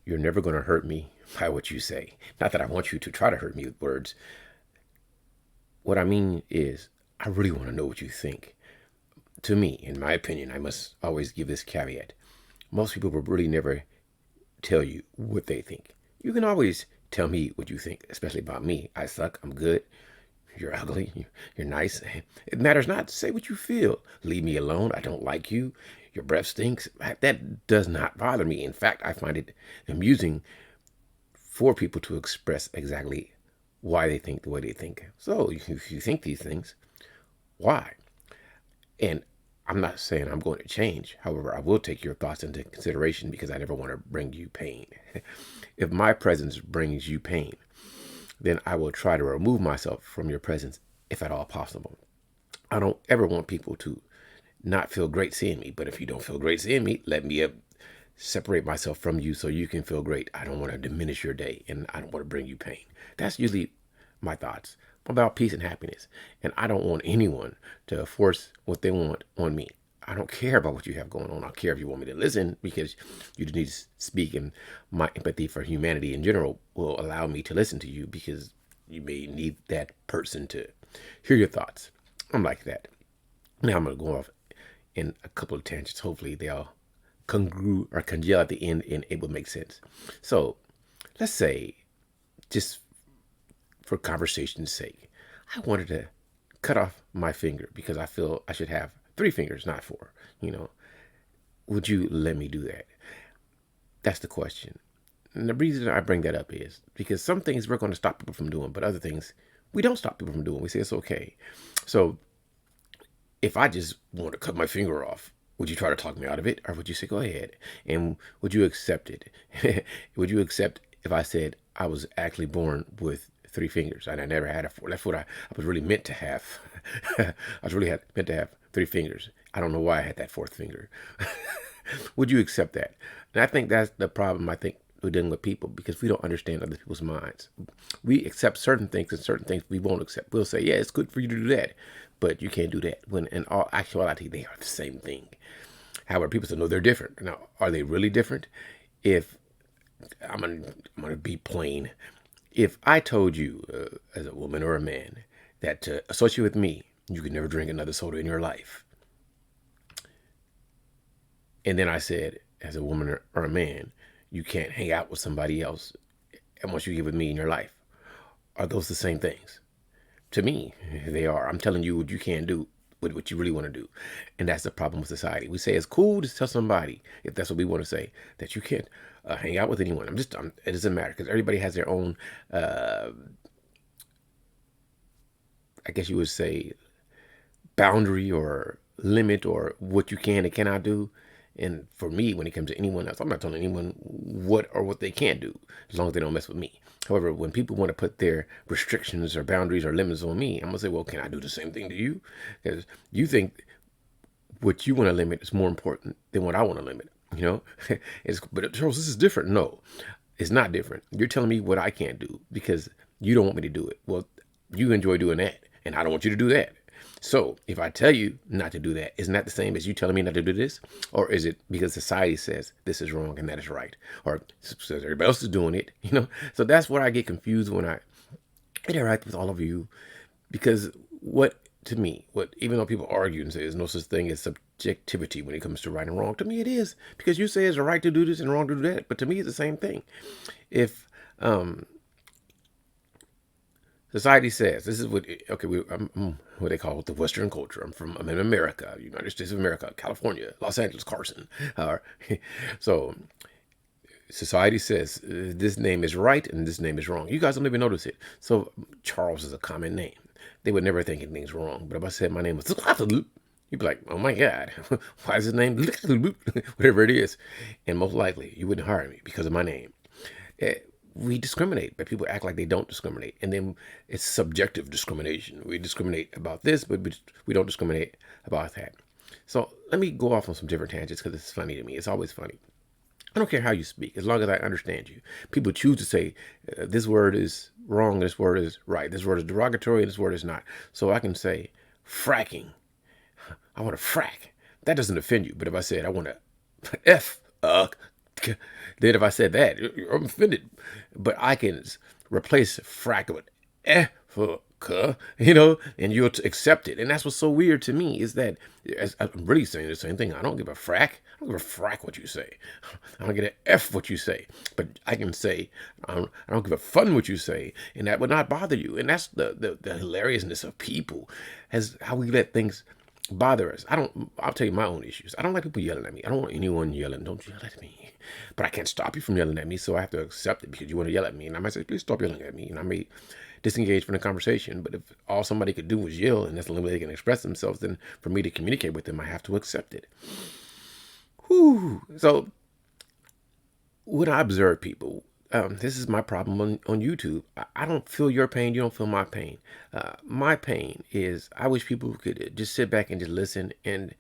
you're never going to hurt me by what you say. Not that I want you to try to hurt me with words. What I mean is, I really want to know what you think. To me, in my opinion, I must always give this caveat. Most people will really never tell you what they think. You can always tell me what you think, especially about me. I suck. I'm good. You're ugly. You're nice. It matters not. Say what you feel. Leave me alone. I don't like you. Your breath stinks. That does not bother me. In fact, I find it amusing for people to express exactly why they think the way they think. So if you think these things, why? And I'm not saying I'm going to change. However, I will take your thoughts into consideration because I never want to bring you pain. If my presence brings you pain, then I will try to remove myself from your presence if at all possible. I don't ever want people to not feel great seeing me, but if you don't feel great seeing me, let me separate myself from you so you can feel great. I don't want to diminish your day and I don't want to bring you pain. That's usually my thoughts about peace and happiness. And I don't want anyone to force what they want on me. I don't care about what you have going on. I don't care if you want me to listen because you need to speak, and my empathy for humanity in general will allow me to listen to you because you may need that person to hear your thoughts. I'm like that. Now I'm going to go off in a couple of tangents. Hopefully they'll congeal at the end and it will make sense. So let's say, just for conversation's sake, I wanted to cut off my finger because I feel I should have 3 fingers, not 4. Would you let me do that? That's the question. And the reason I bring that up is because some things we're going to stop people from doing, but other things we don't stop people from doing. We say it's okay. So if I just want to cut my finger off, would you try to talk me out of it? Or would you say, go ahead? And would you accept it? Would you accept if I said I was actually born with 3 fingers and I never had a 4? That's what I was really meant to have. I was really meant to have 3 fingers. I don't know why I had that 4th finger. Would you accept that? And I think that's the problem. I think we're dealing with people because we don't understand other people's minds. We accept certain things and certain things we won't accept. We'll say, yeah, it's good for you to do that, but you can't do that. When in all actuality, they are the same thing. However, people say, no, they're different. Now, are they really different? If I'm gonna be plain. If I told you, as a woman or a man, that to associate with me, you could never drink another soda in your life, and then I said, as a woman or a man, you can't hang out with somebody else once you get with me in your life, are those the same things? To me, they are. I'm telling you what you can't do with what you really want to do. And that's the problem with society. We say it's cool to tell somebody, if that's what we want to say, that you can't hang out with anyone. It doesn't matter because everybody has their own, I guess you would say, boundary or limit or what you can and cannot do. And for me, when it comes to anyone else, I'm not telling anyone what they can't do as long as they don't mess with me. However, when people want to put their restrictions or boundaries or limits on me, I'm going to say, well, can I do the same thing to you? Because you think what you want to limit is more important than what I want to limit. But Charles, this is different. No, it's not different. You're telling me what I can't do because you don't want me to do it. Well, you enjoy doing that, and I don't want you to do that. So if I tell you not to do that, isn't that the same as you telling me not to do this? Or is it because society says this is wrong and that is right? Or says everybody else is doing it, So that's where I get confused when I interact with all of you. Because even though people argue and say there's no such thing as subjectivity when it comes to right and wrong, to me it is. Because you say it's a right to do this and wrong to do that. But to me it's the same thing. If society says this is what I'm what they call the Western culture. I'm in America, United States of America, California, Los Angeles, Carson. So society says this name is right and this name is wrong. You guys don't even notice it. So Charles is a common name. They would never think anything's wrong. But if I said my name was, you'd be like, oh my God, why is his name whatever it is? And most likely you wouldn't hire me because of my name. We discriminate, but people act like they don't discriminate. And then it's subjective discrimination. We discriminate about this, but we don't discriminate about that. So let me go off on some different tangents because it's funny to me. It's always funny. I don't care how you speak, as long as I understand you. People choose to say, this word is wrong, this word is right, this word is derogatory, and this word is not. So I can say, fracking. I want to frack. That doesn't offend you. But if I said, I want to F, Then if I said that, I'm offended. But I can replace frack with Africa, and you'll accept it. And that's what's so weird to me is that I'm really saying the same thing. I don't give a frack. I don't give a frack what you say. I don't give a F what you say. But I can say, I don't give a fun what you say. And that would not bother you. And that's the hilariousness of people, as how we let things bother us. I'll tell you my own issues. I don't like people yelling at me. I don't want anyone yelling. Don't yell at me. But I can't stop you from yelling at me, so I have to accept it because you want to yell at me. And I might say, please stop yelling at me. And I may disengage from the conversation. But if all somebody could do was yell and that's the only way they can express themselves, then for me to communicate with them, I have to accept it. Whew. So when I observe people, this is my problem on YouTube. I don't feel your pain. You don't feel my pain. My pain is I wish people could just sit back and just listen and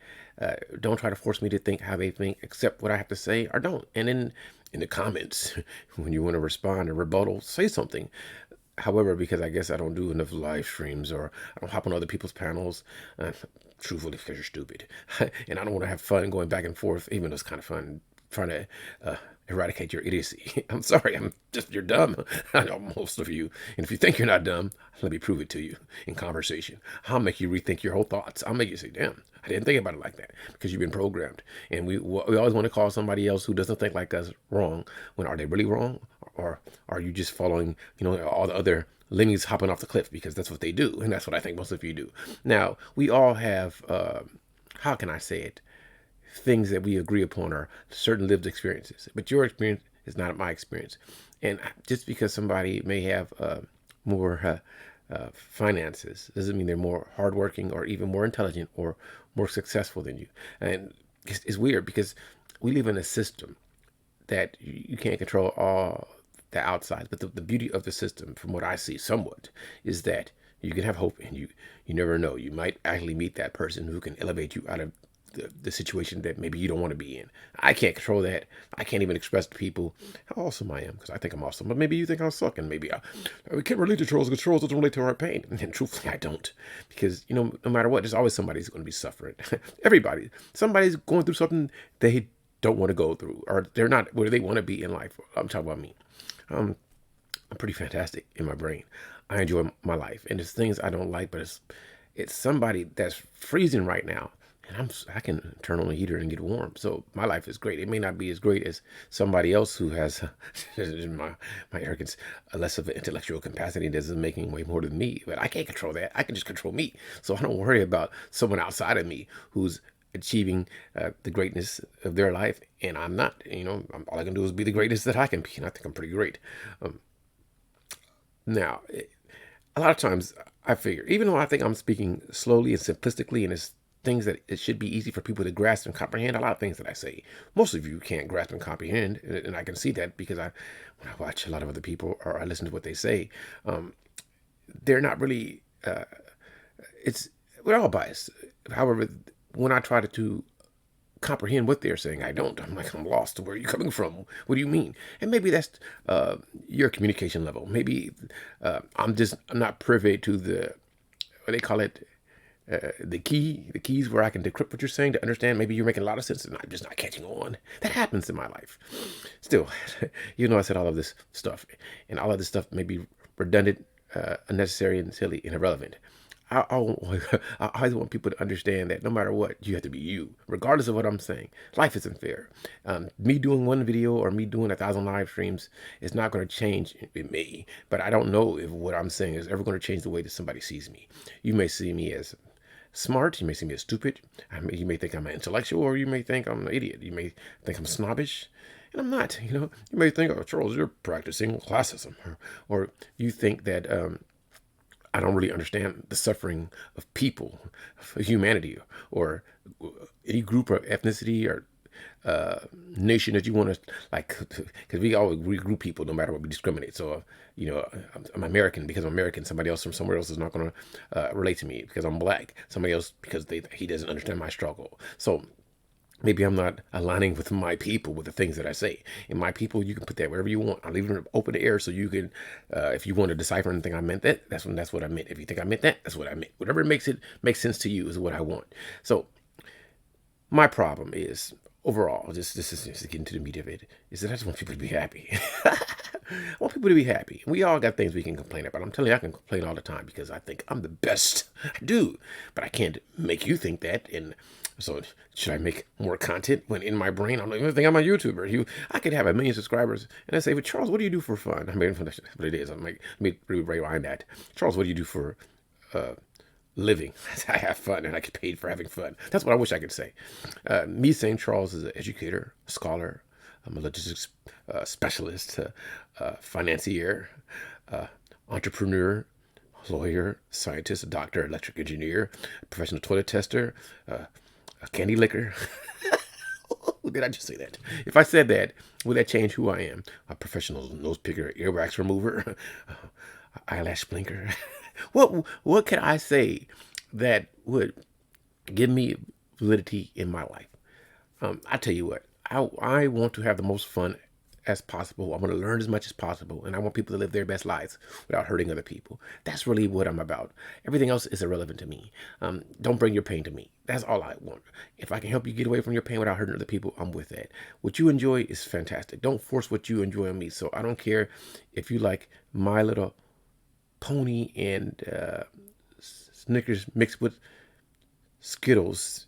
don't try to force me to think how they think, accept what I have to say or don't. And then in the comments, when you want to respond or rebuttal, say something. However, because I guess I don't do enough live streams or I don't hop on other people's panels, truthfully, because you're stupid. And I don't want to have fun going back and forth, even though it's kind of fun trying to eradicate your idiocy. I'm sorry, you're dumb. I know most of you. And if you think you're not dumb, let me prove it to you in conversation. I'll make you rethink your whole thoughts. I'll make you say, damn, I didn't think about it like that, because you've been programmed. And we always want to call somebody else who doesn't think like us wrong, when are they really wrong? Or are you just following, all the other lemmings hopping off the cliff, because that's what they do. And that's what I think most of you do. Now, we all have, how can I say it? Things that we agree upon are certain lived experiences, but your experience is not my experience. And just because somebody may have more finances doesn't mean they're more hardworking or even more intelligent or more successful than you. And it's weird because we live in a system that you can't control all the outside, but the beauty of the system, from what I see somewhat, is that you can have hope, and you never know. You might actually meet that person who can elevate you out of the situation that maybe you don't want to be in. I can't control that. I can't even express to people how awesome I am, because I think I'm awesome. But maybe you think I'm sucking. Maybe we can't relate to trolls because trolls don't relate to our pain. And truthfully, I don't. Because, no matter what, there's always somebody who's going to be suffering. Everybody. Somebody's going through something they don't want to go through, or they're not where they want to be in life. I'm talking about me. I'm pretty fantastic in my brain. I enjoy my life. And there's things I don't like, but it's somebody that's freezing right now, and I can turn on the heater and get warm. So my life is great. It may not be as great as somebody else who has, my arrogance, less of an intellectual capacity that is making way more than me. But I can't control that. I can just control me. So I don't worry about someone outside of me who's achieving the greatness of their life, and I'm not. All I can do is be the greatest that I can be, and I think I'm pretty great. Now, a lot of times I figure, even though I think I'm speaking slowly and simplistically, and it's things that it should be easy for people to grasp and comprehend, a lot of things that I say, most of you can't grasp and comprehend, and I can see that because when I watch a lot of other people or I listen to what they say, they're not really. We're all biased. However, when I try to comprehend what they're saying, I'm like, I'm lost. Where are you coming from? What do you mean? And maybe that's your communication level. Maybe I'm not privy to what they call it, the keys where I can decrypt what you're saying to understand. Maybe you're making a lot of sense and I'm just not catching on. That happens in my life. Still, I said all of this stuff, and all of this stuff may be redundant, unnecessary, and silly and irrelevant. I always want people to understand that no matter what, you have to be you, regardless of what I'm saying. Life isn't fair. Me doing one video or me doing 1,000 live streams is not going to change me. But I don't know if what I'm saying is ever going to change the way that somebody sees me. You may see me as smart. You may see me as stupid. You may think I'm an intellectual, or you may think I'm an idiot. You may think I'm snobbish. And I'm not. You may think, oh, Charles, you're practicing classism. Or you think that I don't really understand the suffering of people, of humanity, or any group or ethnicity or nation that you want to, like, because we always regroup people no matter what, we discriminate. So, I'm American because I'm American. Somebody else from somewhere else is not going to relate to me because I'm black. Somebody else because he doesn't understand my struggle. So maybe I'm not aligning with my people with the things that I say. In my people, you can put that wherever you want. I'll leave it open to air so you can, if you want to decipher anything I meant, that's what I meant. If you think I meant that, that's what I meant. Whatever makes sense to you is what I want. So my problem is overall, this is just getting to the meat of it, is that I just want people to be happy. I want people to be happy. We all got things we can complain about. I'm telling you, I can complain all the time because I think I'm the best. I do. But I can't make you think that. And so should I make more content when in my brain I don't even think I'm a YouTuber? I could have 1 million subscribers and I say, but Charles, what do you do for fun? I mean, that's what it is. I'm like, let me rewind that. Charles, what do you do for uh, living? I have fun and I get paid for having fun. That's what I wish I could say. Me saying Charles is an educator, scholar, I'm a logistics specialist, financier, uh, entrepreneur, lawyer, scientist, doctor, electric engineer, professional toilet tester, a candy licker. Did I just say that? If I said that, would that change who I am? A professional nose picker, earwax remover, eyelash blinker. What can I say that would give me validity in my life? I tell you what, I want to have the most fun as possible. I want to learn as much as possible, and I want people to live their best lives without hurting other people. That's really what I'm about. Everything else is irrelevant to me. Don't bring your pain to me. That's all I want. If I can help you get away from your pain without hurting other people, I'm with that. What you enjoy is fantastic. Don't force what you enjoy on me. So I don't care if you like My Little Pony and Snickers mixed with Skittles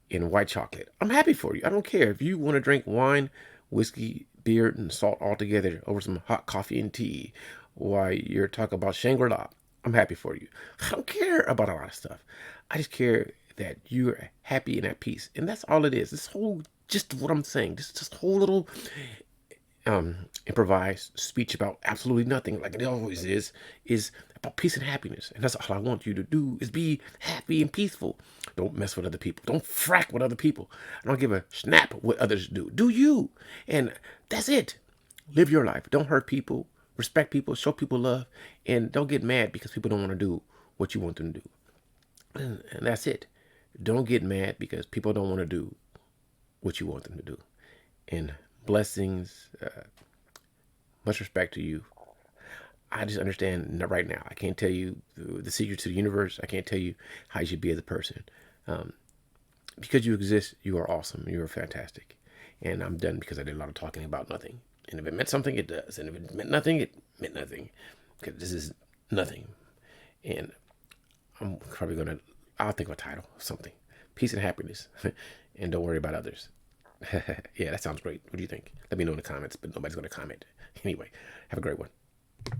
and white chocolate. I'm happy for you. I don't care if you want to drink wine, whiskey, beer, and salt all together over some hot coffee and tea while you're talking about Shangri-La. I'm happy for you. I don't care about a lot of stuff. I just care that you're happy and at peace. And that's all it is. This whole, just what I'm saying, this whole little improvised speech about absolutely nothing, like it always is about peace and happiness. And that's all I want you to do is be happy and peaceful. Don't mess with other people. Don't frack with other people. I don't give a snap what others do. Do you? And that's it. Live your life. Don't hurt people. Respect people. Show people love. And don't get mad because people don't want to do what you want them to do. And that's it. Don't get mad because people don't want to do what you want them to do. And blessings, much respect to you. I just understand right now. I can't tell you the secret to the universe. I can't tell you how you should be as a person. Because you exist, you are awesome. You are fantastic. And I'm done because I did a lot of talking about nothing. And if it meant something, it does. And if it meant nothing, it meant nothing. Because this is nothing. And I'm probably I'll think of a title of something. Peace and happiness. And don't worry about others. Yeah, that sounds great. What do you think? Let me know in the comments, but nobody's going to comment. Anyway, have a great one.